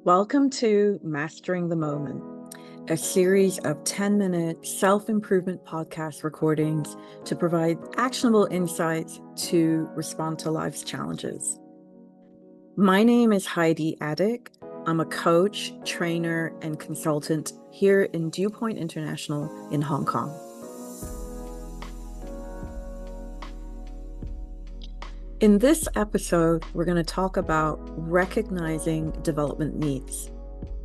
Welcome to Mastering the Moment, a series of 10-minute self-improvement podcast recordings to provide actionable insights to respond to life's challenges. My name is Heidi Addick. I'm a coach, trainer, and consultant here in Dew Point International in Hong Kong. In this episode, we're going to talk about recognizing development needs.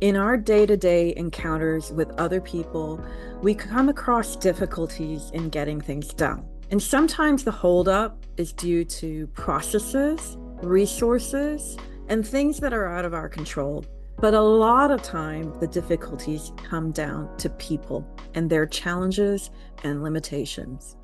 In our day-to-day encounters with other people, we come across difficulties in getting things done. And sometimes the holdup is due to processes, resources, and things that are out of our control. But a lot of time, the difficulties come down to people and their challenges and limitations.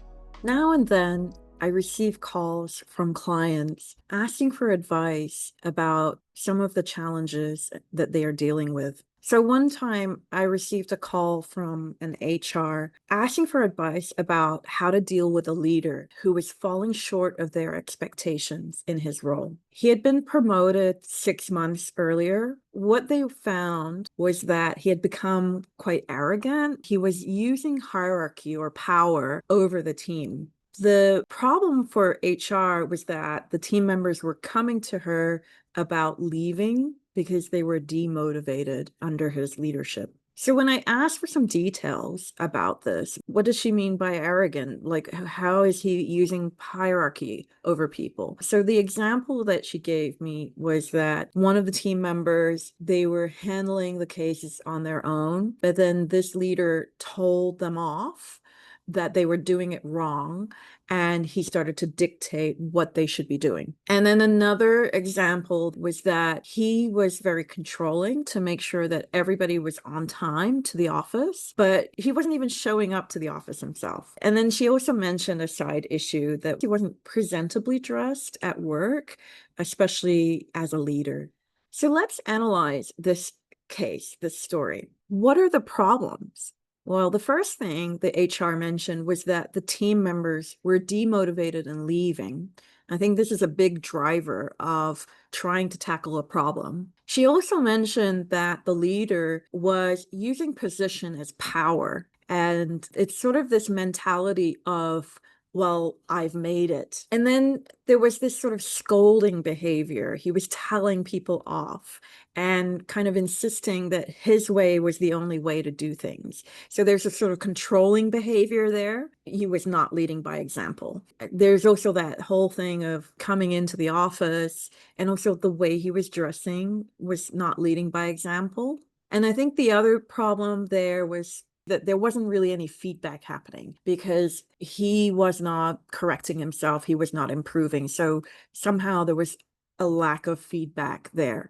Now and then, I receive calls from clients asking for advice about some of the challenges that they are dealing with. So one time I received a call from an HR asking for advice about how to deal with a leader who was falling short of their expectations in his role. He had been promoted 6 months earlier. What they found was that he had become quite arrogant. He was using hierarchy or power over the team. The problem for HR was that the team members were coming to her about leaving because they were demotivated under his leadership. So when I asked for some details about this, what does she mean by arrogant? Like, how is he using hierarchy over people? So the example that she gave me was that one of the team members, they were handling the cases on their own, but then this leader told them off that they were doing it wrong, and he started to dictate what they should be doing. And then another example was that he was very controlling to make sure that everybody was on time to the office, but he wasn't even showing up to the office himself. And then she also mentioned a side issue that he wasn't presentably dressed at work, especially as a leader. So let's analyze this case, this story. What are the problems? Well, the first thing the HR mentioned was that the team members were demotivated and leaving. I think this is a big driver of trying to tackle a problem. She also mentioned that the leader was using position as power. And it's sort of this mentality of, well, I've made it. And then there was this sort of scolding behavior. He was telling people off and kind of insisting that his way was the only way to do things. So there's a sort of controlling behavior there. He was not leading by example. There's also that whole thing of coming into the office, and also the way he was dressing was not leading by example. And I think the other problem there was that there wasn't really any feedback happening because he was not correcting himself. He was not improving. So somehow there was a lack of feedback there.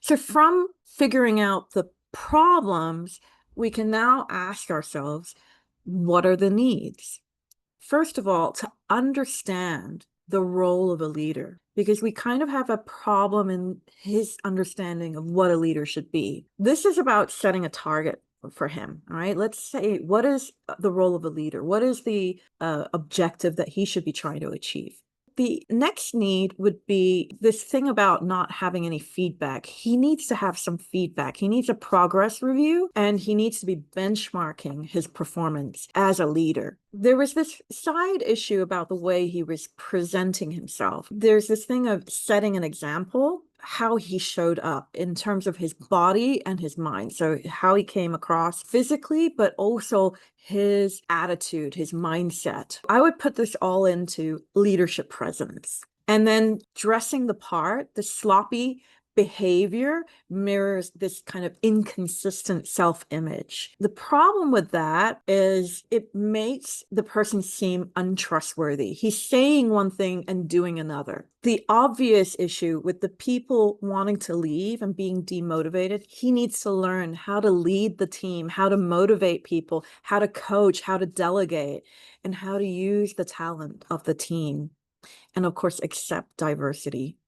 So from figuring out the problems, we can now ask ourselves, what are the needs? First of all, to understand the role of a leader, because we kind of have a problem in his understanding of what a leader should be. This is about setting a target for him. All right, let's say, what is the role of a leader? What is the objective that he should be trying to achieve? The next need would be this thing about not having any feedback. He needs to have some feedback. He needs a progress review, and he needs to be benchmarking his performance as a leader. There was this side issue about the way he was presenting himself. There's this thing of setting an example, how he showed up in terms of his body and his mind. So how he came across physically, but also his attitude, his mindset. I would put this all into leadership presence. And then dressing the part, the sloppy behavior mirrors this kind of inconsistent self-image. The problem with that is it makes the person seem untrustworthy. He's saying one thing and doing another. The obvious issue with the people wanting to leave and being demotivated, he needs to learn how to lead the team, how to motivate people, how to coach, how to delegate, and how to use the talent of the team. And of course, accept diversity.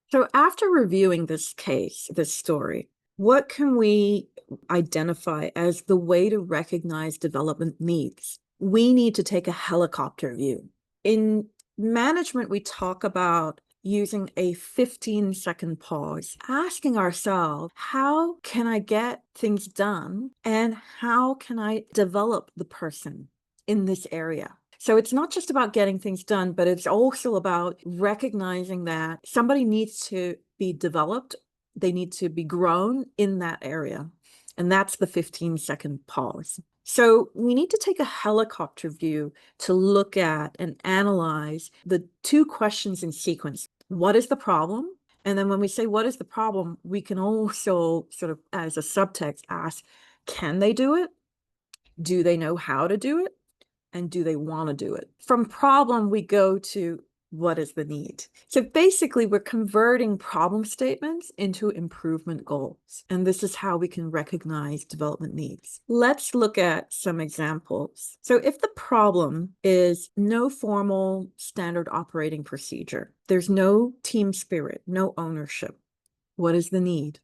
So after reviewing this case, this story, what can we identify as the way to recognize development needs? We need to take a helicopter view. In management, we talk about using a 15-second pause, asking ourselves, how can I get things done and how can I develop the person in this area? So it's not just about getting things done, but it's also about recognizing that somebody needs to be developed. They need to be grown in that area. And that's the 15-second pause. So we need to take a helicopter view to look at and analyze the two questions in sequence. What is the problem? And then when we say, what is the problem? We can also sort of, as a subtext, ask, can they do it? Do they know how to do it? And do they want to do it? From problem, we go to what is the need? So basically, we're converting problem statements into improvement goals. And this is how we can recognize development needs. Let's look at some examples. So if the problem is no formal standard operating procedure, there's no team spirit, no ownership, what is the need?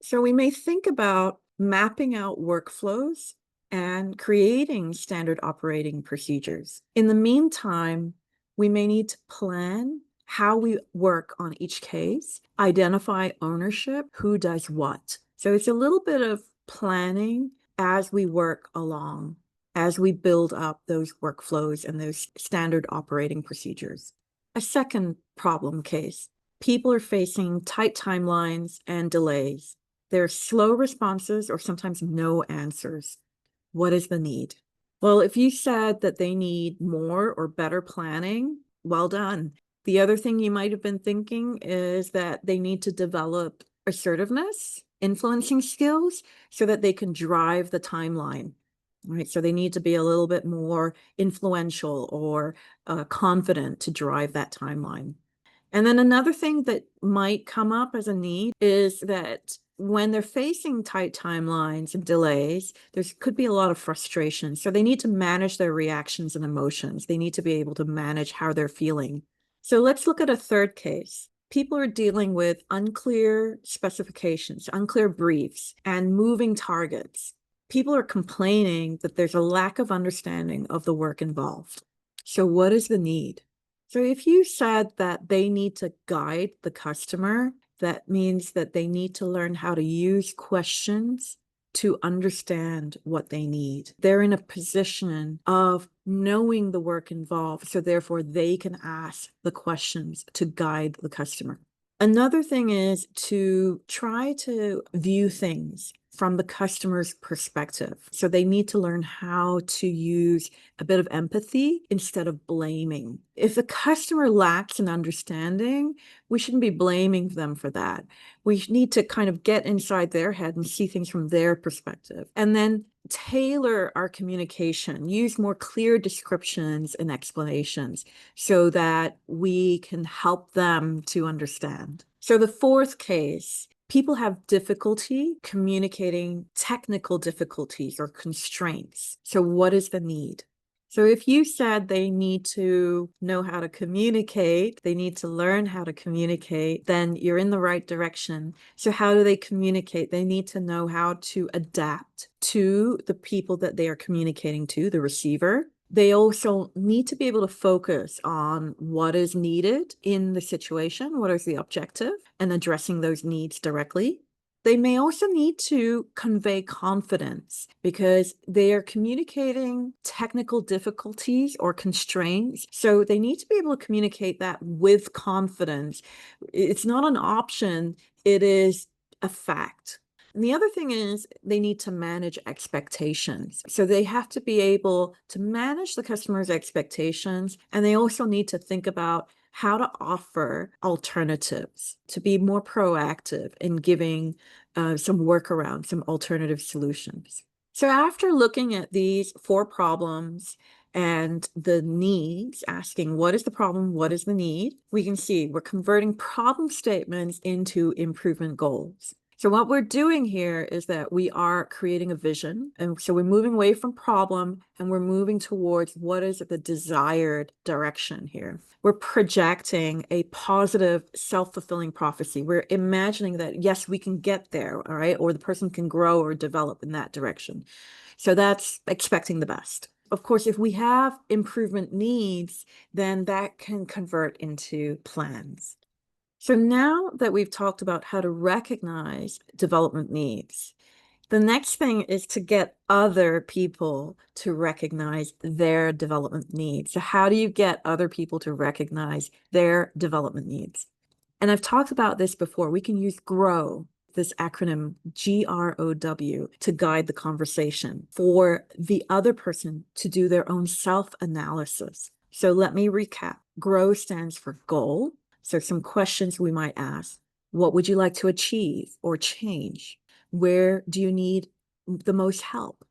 So we may think about mapping out workflows and creating standard operating procedures. In the meantime, we may need to plan how we work on each case, identify ownership, who does what. So it's a little bit of planning as we work along, as we build up those workflows and those standard operating procedures. A second problem case, people are facing tight timelines and delays. There are slow responses or sometimes no answers. What is the need? Well, if you said that they need more or better planning, well done. The other thing you might have been thinking is that they need to develop assertiveness, influencing skills, so that they can drive the timeline. Right? So they need to be a little bit more influential or confident to drive that timeline. And then another thing that might come up as a need is that when they're facing tight timelines and delays, there could be a lot of frustration. So they need to manage their reactions and emotions. They need to be able to manage how they're feeling. So let's look at a third case. People are dealing with unclear specifications, unclear briefs, and moving targets. People are complaining that there's a lack of understanding of the work involved. So what is the need? So if you said that they need to guide the customer, that means that they need to learn how to use questions to understand what they need. They're in a position of knowing the work involved, so therefore they can ask the questions to guide the customer. Another thing is to try to view things from the customer's perspective. So they need to learn how to use a bit of empathy instead of blaming. If the customer lacks an understanding, we shouldn't be blaming them for that. We need to kind of get inside their head and see things from their perspective. And then tailor our communication, use more clear descriptions and explanations so that we can help them to understand. So the fourth case, people have difficulty communicating technical difficulties or constraints. So what is the need? So if you said they need to know how to communicate, they need to learn how to communicate, then you're in the right direction. So how do they communicate? They need to know how to adapt to the people that they are communicating to, the receiver. They also need to be able to focus on what is needed in the situation, what is the objective, and addressing those needs directly. They may also need to convey confidence because they are communicating technical difficulties or constraints. So they need to be able to communicate that with confidence. It's not an option, it is a fact. And the other thing is they need to manage expectations. So they have to be able to manage the customer's expectations, and they also need to think about how to offer alternatives, to be more proactive in giving some workaround, some alternative solutions. So after looking at these four problems and the needs, asking what is the problem, what is the need, we can see we're converting problem statements into improvement goals. So what we're doing here is that we are creating a vision. And so we're moving away from problem and we're moving towards what is the desired direction here. We're projecting a positive self-fulfilling prophecy. We're imagining that, yes, we can get there, all right, or the person can grow or develop in that direction. So that's expecting the best. Of course, if we have improvement needs, then that can convert into plans. So now that we've talked about how to recognize development needs, the next thing is to get other people to recognize their development needs. So how do you get other people to recognize their development needs? And I've talked about this before. We can use GROW, this acronym GROW, to guide the conversation for the other person to do their own self-analysis. So let me recap. GROW stands for goal. So some questions we might ask. What would you like to achieve or change? Where do you need the most help?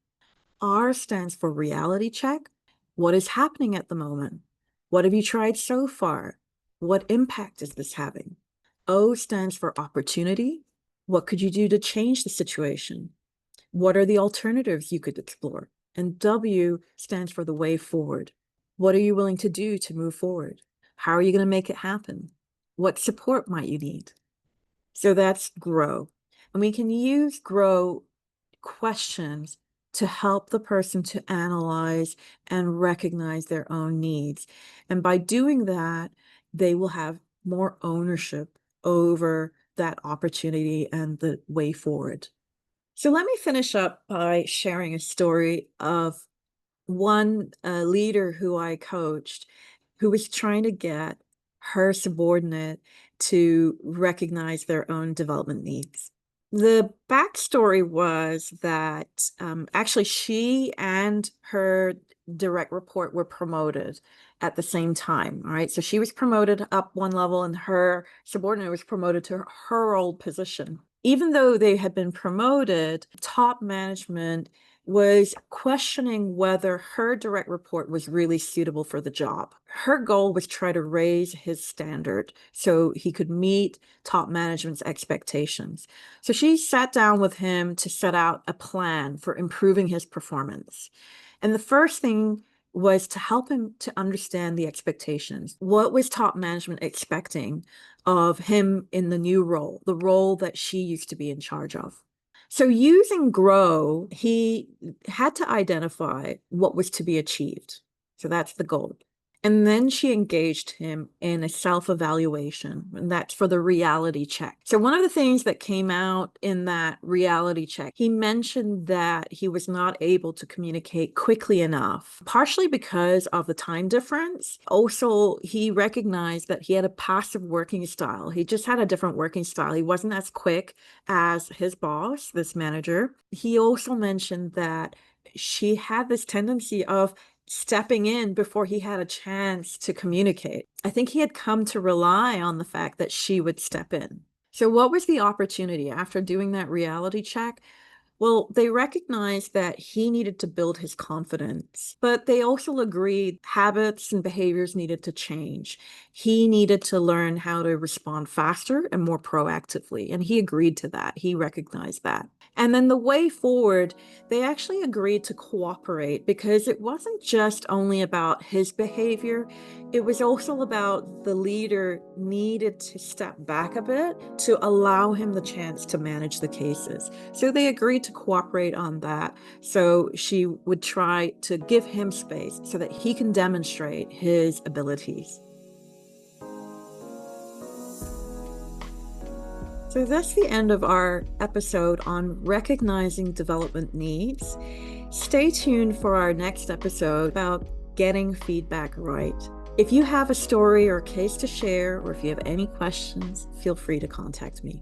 R stands for reality check. What is happening at the moment? What have you tried so far? What impact is this having? O stands for opportunity. What could you do to change the situation? What are the alternatives you could explore? And W stands for the way forward. What are you willing to do to move forward? How are you going to make it happen? What support might you need? So that's GROW. And we can use GROW questions to help the person to analyze and recognize their own needs. And by doing that, they will have more ownership over that opportunity and the way forward. So let me finish up by sharing a story of one leader who I coached who was trying to get her subordinate to recognize their own development needs. The backstory was that actually she and her direct report were promoted at the same time. All right. So she was promoted up one level and her subordinate was promoted to her old position. Even though they had been promoted, top management was questioning whether her direct report was really suitable for the job. Her goal was try to raise his standard so he could meet top management's expectations. So she sat down with him to set out a plan for improving his performance. And the first thing was to help him to understand the expectations. What was top management expecting of him in the new role, the role that she used to be in charge of? So using GROW, he had to identify what was to be achieved. So that's the goal. And then she engaged him in a self-evaluation, and that's for the reality check. So one of the things that came out in that reality check, he mentioned that he was not able to communicate quickly enough, partially because of the time difference. Also, he recognized that he had a passive working style. He just had a different working style. He wasn't as quick as his boss, this manager. He also mentioned that she had this tendency of stepping in before he had a chance to communicate. I think he had come to rely on the fact that she would step in. So what was the opportunity after doing that reality check? Well, they recognized that he needed to build his confidence, but they also agreed habits and behaviors needed to change. He needed to learn how to respond faster and more proactively, and he agreed to that. He recognized that. And then the way forward, they actually agreed to cooperate because it wasn't just only about his behavior, it was also about the leader needed to step back a bit to allow him the chance to manage the cases. So they agreed to cooperate on that. So she would try to give him space so that he can demonstrate his abilities. So that's the end of our episode on recognizing development needs. Stay tuned for our next episode about getting feedback right. If you have a story or case to share, or if you have any questions, feel free to contact me.